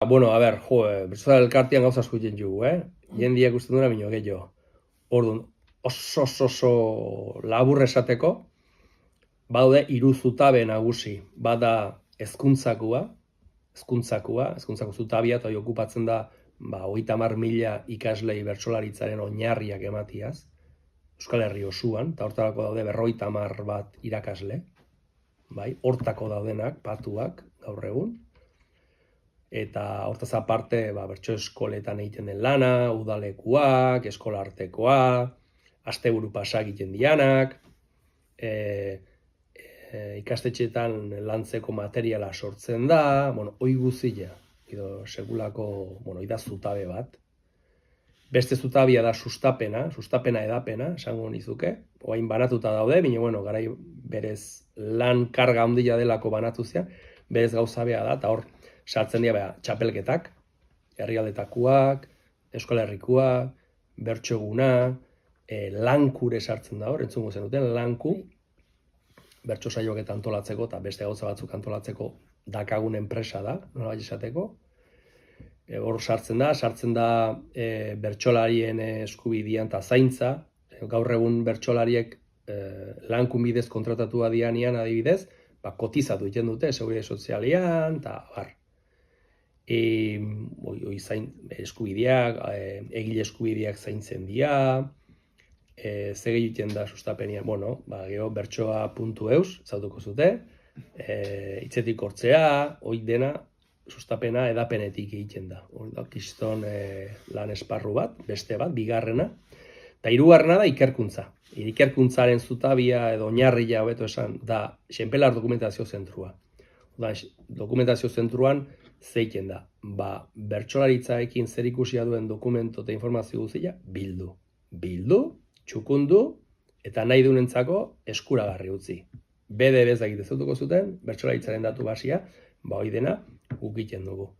Bueno, a ber, bertsolari elkartean gauza asko egiten dugu, jendiak uste duena bino gehiago. Orduan, oso labur esateko, badaude hiru zutabe nagusi. Bada hezkuntzako zutabia, eta hori okupatzen da 30.000 ikaslei bertsolaritzaren oinarriak ematiaz, Euskal Herri osoan, eta hortarako daude 50 bat irakasle, bai, hortako daudenak, patuak, gaur egun. Eta hortaz aparte, bertso eskoletan egiten den lana, udalekuak, eskola artekoa, asteburu pasa egiten dianak, ikastetxeetan lantzeko materiala sortzen da, hoi guztia, edo segulako, da zutabe bat. Beste zutabia da sustapena edapena, esango nizuke, oain banatuta daude, baina, garai berez lan karga handia delako banatu zian, berez gauzabea da, eta hor, sartzen dira txapelketak, herrialdetakoak, Euskal Herrikoak, bertso eguna, lankure sartzen da hor, entzungo zenuten, lanku, bertso saioak antolatzeko eta beste gauza batzuk antolatzeko dakagun enpresa da, nola bai esateko. Hor sartzen da bertsolarien eskubidean eta zaintza, gaur egun bertsolariek lankun bidez kontratatua dianean adibidez, kotizatu egiten dute, seguridade sozialean, eta bar. Eskubideak, egile eskubideak zaintzen dira, ze egiten da sustapenean, gero bertsoa.eus, zautuko zute, hitzetik hortzea, hori dena, sustapena edapenetik egiten da. Hor da, kiston lan esparru bat, beste bat, bigarrena, eta hirugarrena da ikerkuntza. Ikerkuntzaren zutabia edo oinarria hobeto esan da Xenpelar dokumentazio zentrua. Dokumentazio zentruan zeiten da, bertsolaritzaekin zer ikusia duen dokumento eta informazio guztia bildu. Bildu, txukundu, eta nahi duenentzako eskuragarri utzi. BDB ez dakit ezutuko zuten, bertsolaritzaren datu basia, hori dena guk egiten dugu.